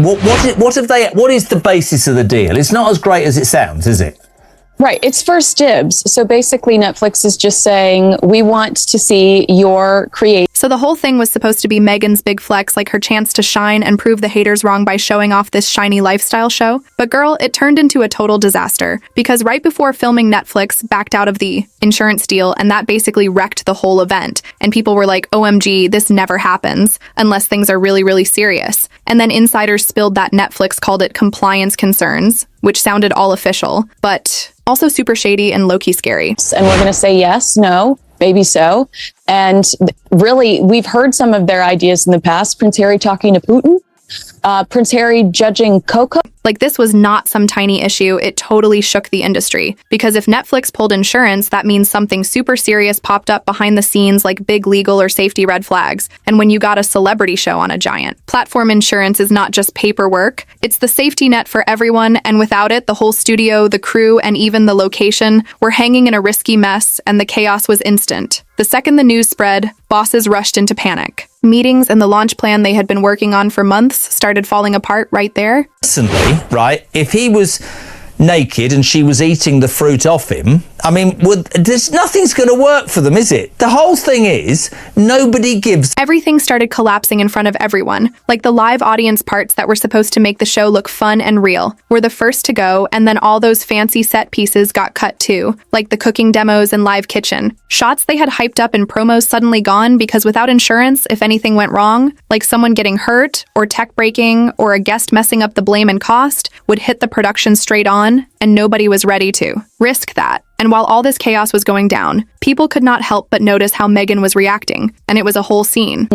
What is the basis of the deal? It's not as great as it sounds, is it? Right. It's first dibs. So basically Netflix is just saying, we want to see your create. So the whole thing was supposed to be Meghan's big flex, like her chance to shine and prove the haters wrong by showing off this shiny lifestyle show. But girl, it turned into a total disaster because right before filming, Netflix backed out of the insurance deal, and that basically wrecked the whole event. And people were like, OMG, this never happens unless things are really, really serious. And then insiders spilled that Netflix called it compliance concerns, which sounded all official, but also super shady and low-key scary. And we're going to say yes, no, maybe so. And really, we've heard some of their ideas in the past. Prince Harry talking to Putin, Prince Harry judging Coco. Like, this was not some tiny issue. It totally shook the industry. Because if Netflix pulled insurance, that means something super serious popped up behind the scenes, like big legal or safety red flags. And when you got a celebrity show on a giant platform, insurance is not just paperwork. It's the safety net for everyone. And without it, the whole studio, the crew, and even the location were hanging in a risky mess, and the chaos was instant. The second the news spread, bosses rushed into panic. Meetings and the launch plan they had been working on for months started falling apart right there. Personally, right, if he was naked and she was eating the fruit off him, I mean, nothing's going to work for them, is it? The whole thing is, nobody gives. Everything started collapsing in front of everyone. Like, the live audience parts that were supposed to make the show look fun and real were the first to go, and then all those fancy set pieces got cut too, like the cooking demos and live kitchen. Shots they had hyped up in promos suddenly gone because without insurance, if anything went wrong, like someone getting hurt or tech breaking or a guest messing up, the blame and cost would hit the production straight on, and nobody was ready to risk that. And while all this chaos was going down, people could not help but notice how Meghan was reacting, and it was a whole scene.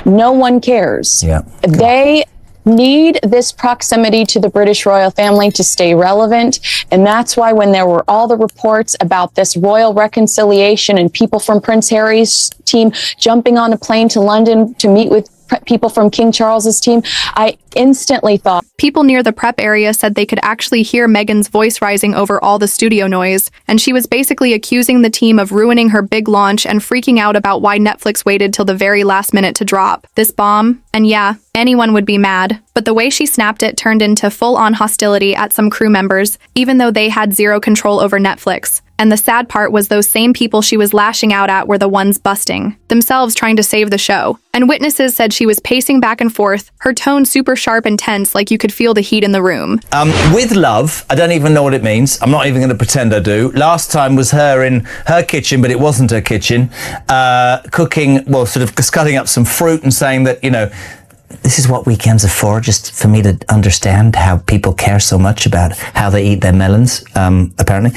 No one cares. Yeah. They need this proximity to the British royal family to stay relevant. And that's why when there were all the reports about this royal reconciliation and people from Prince Harry's team jumping on a plane to London to meet with people from King Charles's team, I instantly thought. People near the prep area said they could actually hear Meghan's voice rising over all the studio noise, and she was basically accusing the team of ruining her big launch and freaking out about why Netflix waited till the very last minute to drop this bomb. And yeah, anyone would be mad. But the way she snapped it turned into full-on hostility at some crew members, even though they had zero control over Netflix. And the sad part was those same people she was lashing out at were the ones busting, themselves trying to save the show. And witnesses said she was pacing back and forth, her tone super sharp and tense, like you could feel the heat in the room. With love, I don't even know what it means. I'm not even going to pretend I do. Last time was her in her kitchen, but it wasn't her kitchen, cooking, well, sort of just cutting up some fruit and saying that, you know, this is what weekends are for, just for me to understand how people care so much about how they eat their melons, apparently.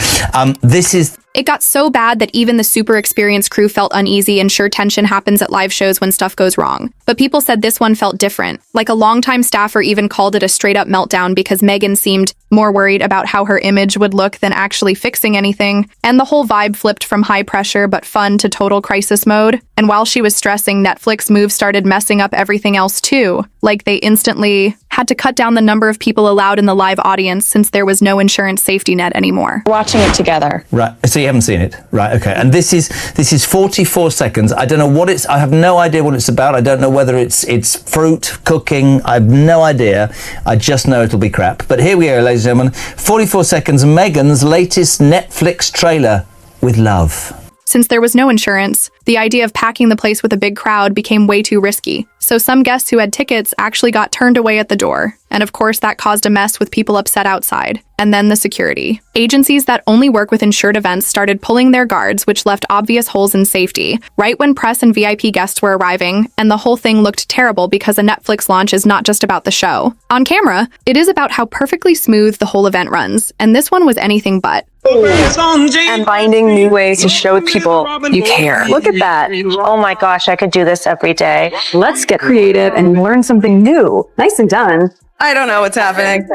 It got so bad that even the super experienced crew felt uneasy, and sure, tension happens at live shows when stuff goes wrong. But people said this one felt different. Like, a longtime staffer even called it a straight-up meltdown because Meghan seemed more worried about how her image would look than actually fixing anything. And the whole vibe flipped from high pressure but fun to total crisis mode. And while she was stressing, Netflix moves started messing up everything else too. Like, they instantly had to cut down the number of people allowed in the live audience since there was no insurance safety net anymore. Watching it together. Right, so you haven't seen it. Right, okay. And this is 44 seconds. I don't know what I have no idea what it's about. I don't know whether it's fruit, cooking. I have no idea. I just know it'll be crap. But here we go, ladies and gentlemen. 44 seconds, Meghan's latest Netflix trailer with love. Since there was no insurance, the idea of packing the place with a big crowd became way too risky. So some guests who had tickets actually got turned away at the door. And of course, that caused a mess with people upset outside. And then the security. Agencies that only work with insured events started pulling their guards, which left obvious holes in safety, right when press and VIP guests were arriving, and the whole thing looked terrible because a Netflix launch is not just about the show. On camera, it is about how perfectly smooth the whole event runs, and this one was anything but. And finding new ways to show people you care. Look at that. Oh my gosh, I could do this every day. Let's get creative and learn something new. Nicely done. I don't know what's happening.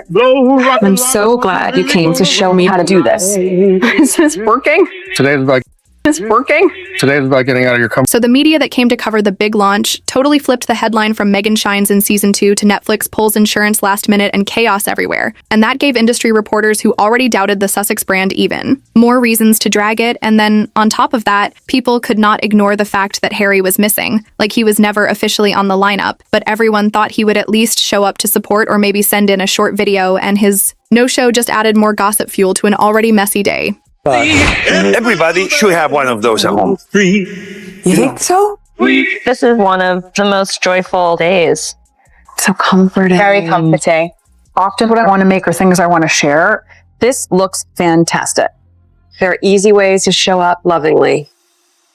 I'm so glad you came to show me how to do this. Is this working? Today's like It's working. Today's about getting out of your comfort. So the media that came to cover the big launch totally flipped the headline from Meghan shines in season 2 to Netflix pulls insurance last minute and chaos everywhere. And that gave industry reporters who already doubted the Sussex brand even more reasons to drag it. And then on top of that, people could not ignore the fact that Harry was missing. Like he was never officially on the lineup, but everyone thought he would at least show up to support or maybe send in a short video, and his no-show just added more gossip fuel to an already messy day. Everybody should have one of those at home. You think so? This is one of the most joyful days. So comforting. Very comforting. Often what I want to make or things I want to share. This looks fantastic. There are easy ways to show up lovingly.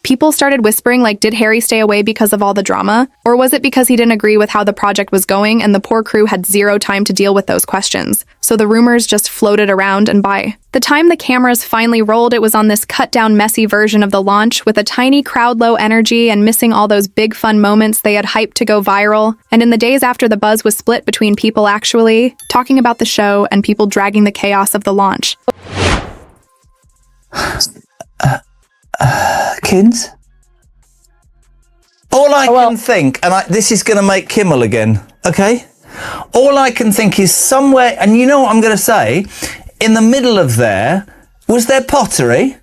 People started whispering, like, did Harry stay away because of all the drama? Or was it because he didn't agree with how the project was going and the poor crew had zero time to deal with those questions? So the rumors just floated around, and by the time the cameras finally rolled, it was on this cut-down, messy version of the launch with a tiny crowd, low energy, and missing all those big fun moments they had hyped to go viral. And in the days after, the buzz was split between people actually talking about the show and people dragging the chaos of the launch. Kids? All I can think, and this is going to make Kimmel again, okay? All I can think is somewhere, and you know what I'm going to say, in the middle of there, was there pottery?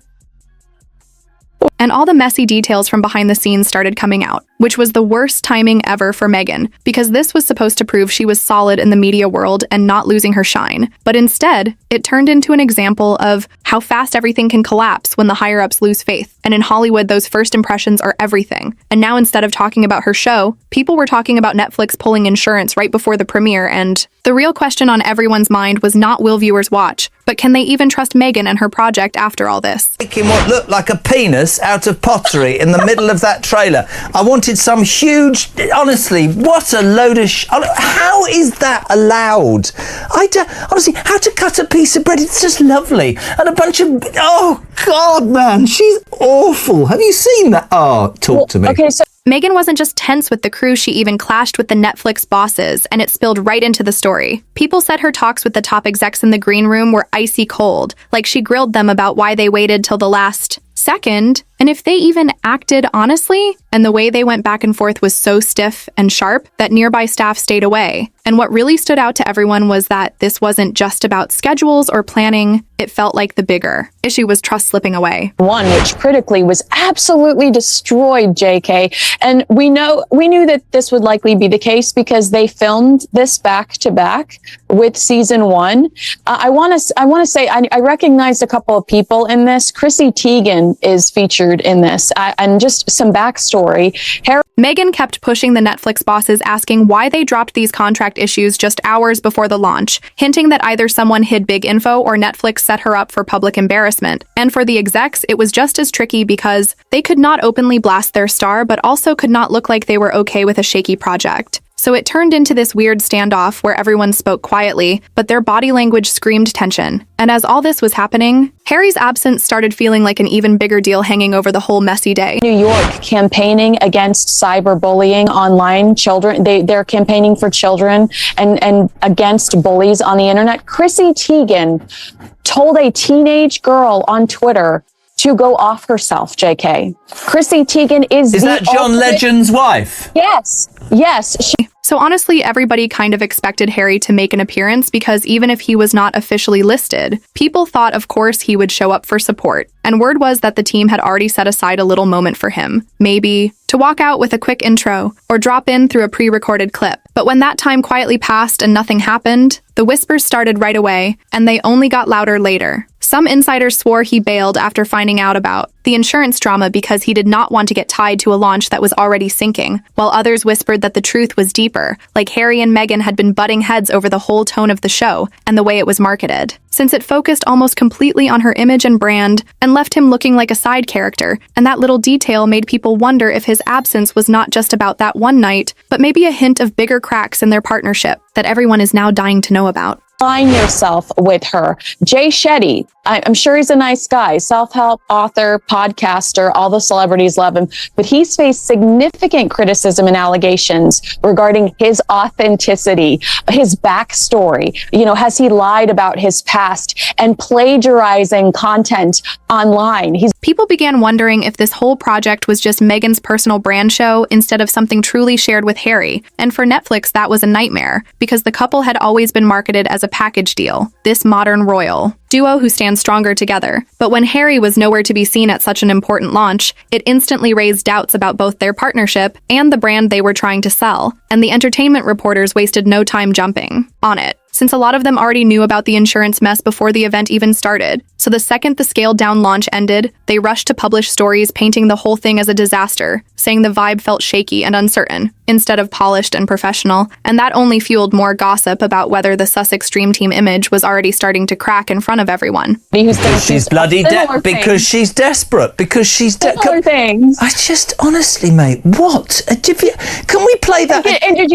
And all the messy details from behind the scenes started coming out, which was the worst timing ever for Meghan, because this was supposed to prove she was solid in the media world and not losing her shine. But instead, it turned into an example of how fast everything can collapse when the higher-ups lose faith. And in Hollywood, those first impressions are everything. And now instead of talking about her show, people were talking about Netflix pulling insurance right before the premiere, and the real question on everyone's mind was not will viewers watch, but can they even trust Meghan and her project after all this? Making what looked like a penis out of pottery in the middle of that trailer. I wanted some huge, honestly, what a load of how is that allowed? Honestly, how to cut a piece of bread, it's just lovely. And a bunch of, oh God, man, she's awful. Have you seen that? Oh, talk to me. Okay, so Meghan wasn't just tense with the crew, she even clashed with the Netflix bosses, and it spilled right into the story. People said her talks with the top execs in the green room were icy cold, like she grilled them about why they waited till the last second, and if they even acted honestly. And the way they went back and forth was so stiff and sharp that nearby staff stayed away. And what really stood out to everyone was that this wasn't just about schedules or planning. It felt like the bigger issue was trust slipping away. one, which critically was absolutely destroyed, JK. And we knew that this would likely be the case because they filmed this back to back with season 1. I want to say I recognized a couple of people in this. Chrissy Teigen is featured in this, and just some backstory. Meghan kept pushing the Netflix bosses, asking why they dropped these contract issues just hours before the launch, hinting that either someone hid big info or Netflix set her up for public embarrassment. And for the execs, it was just as tricky because they could not openly blast their star, but also could not look like they were okay with a shaky project. So it turned into this weird standoff where everyone spoke quietly, but their body language screamed tension. And as all this was happening, Harry's absence started feeling like an even bigger deal hanging over the whole messy day. New York campaigning against cyberbullying online. Children, they're campaigning for children and against bullies on the internet. Chrissy Teigen told a teenage girl on Twitter to go off herself, JK. Chrissy Teigen is that John Legend's wife? Yes. So honestly, everybody kind of expected Harry to make an appearance because even if he was not officially listed, people thought of course he would show up for support. And word was that the team had already set aside a little moment for him, maybe to walk out with a quick intro or drop in through a pre-recorded clip. But when that time quietly passed and nothing happened, the whispers started right away, and they only got louder later. Some insiders swore he bailed after finding out about the insurance drama because he did not want to get tied to a launch that was already sinking, while others whispered that the truth was deeper, like Harry and Meghan had been butting heads over the whole tone of the show and the way it was marketed, since it focused almost completely on her image and brand and left him looking like a side character. And that little detail made people wonder if his absence was not just about that one night, but maybe a hint of bigger cracks in their partnership that everyone is now dying to know about. Align yourself with her. Jay Shetty, I'm sure he's a nice guy, self-help author, podcaster, all the celebrities love him, but he's faced significant criticism and allegations regarding his authenticity, his backstory. You know, has he lied about his past and plagiarizing content online? People began wondering if this whole project was just Meghan's personal brand show instead of something truly shared with Harry. And for Netflix, that was a nightmare because the couple had always been marketed as a package deal, this modern royal duo who stands stronger together. But when Harry was nowhere to be seen at such an important launch, it instantly raised doubts about both their partnership and the brand they were trying to sell. And the entertainment reporters wasted no time jumping on it, since a lot of them already knew about the insurance mess before the event even started. So the second the scaled-down launch ended, they rushed to publish stories painting the whole thing as a disaster, saying the vibe felt shaky and uncertain, instead of polished and professional. And that only fueled more gossip about whether the Sussex Dream Team image was already starting to crack in front of everyone. Because she's bloody because she's desperate. Because she's similar things. I just honestly, mate, what? Can we play that? And did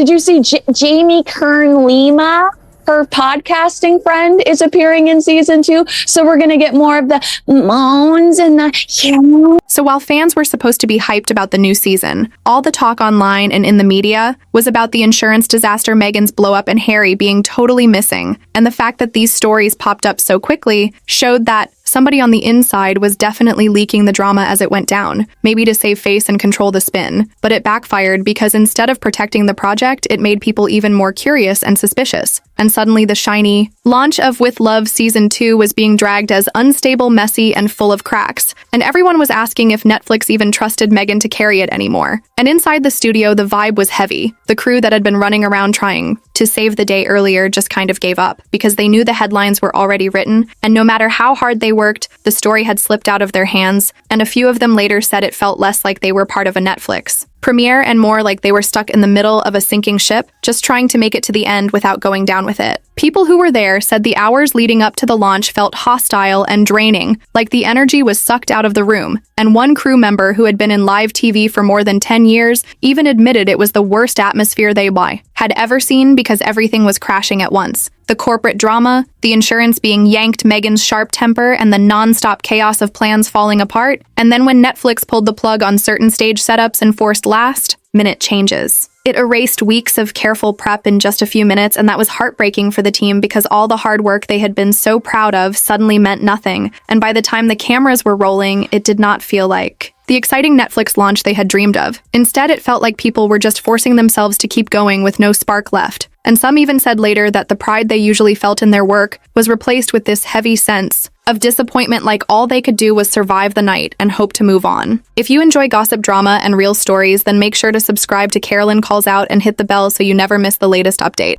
you see Jamie Kern Lima? Her podcasting friend is appearing in season 2, so we're gonna get more of the moans and the. So while fans were supposed to be hyped about the new season, all the talk online and in the media was about the insurance disaster, Meghan's blow-up, and Harry being totally missing. And the fact that these stories popped up so quickly showed that somebody on the inside was definitely leaking the drama as it went down, maybe to save face and control the spin. But it backfired because instead of protecting the project, it made people even more curious and suspicious. And suddenly the shiny launch of With Love Season 2 was being dragged as unstable, messy, and full of cracks. And everyone was asking if Netflix even trusted Meghan to carry it anymore. And inside the studio, the vibe was heavy. The crew that had been running around trying to save the day earlier just kind of gave up because they knew the headlines were already written, and no matter how hard they worked, the story had slipped out of their hands, and a few of them later said it felt less like they were part of a Netflix premiere and more like they were stuck in the middle of a sinking ship, just trying to make it to the end without going down with it. People who were there said the hours leading up to the launch felt hostile and draining, like the energy was sucked out of the room. And one crew member who had been in live TV for more than 10 years even admitted it was the worst atmosphere they had ever seen because everything was crashing at once. The corporate drama, the insurance being yanked, Meghan's sharp temper, and the non-stop chaos of plans falling apart. And then when Netflix pulled the plug on certain stage setups and forced last-minute changes. It erased weeks of careful prep in just a few minutes, and that was heartbreaking for the team because all the hard work they had been so proud of suddenly meant nothing. And by the time the cameras were rolling, it did not feel like the exciting Netflix launch they had dreamed of. Instead, it felt like people were just forcing themselves to keep going with no spark left. And some even said later that the pride they usually felt in their work was replaced with this heavy sense of disappointment, like all they could do was survive the night and hope to move on. If you enjoy gossip drama and real stories, then make sure to subscribe to Carolyn Calls Out and hit the bell so you never miss the latest update.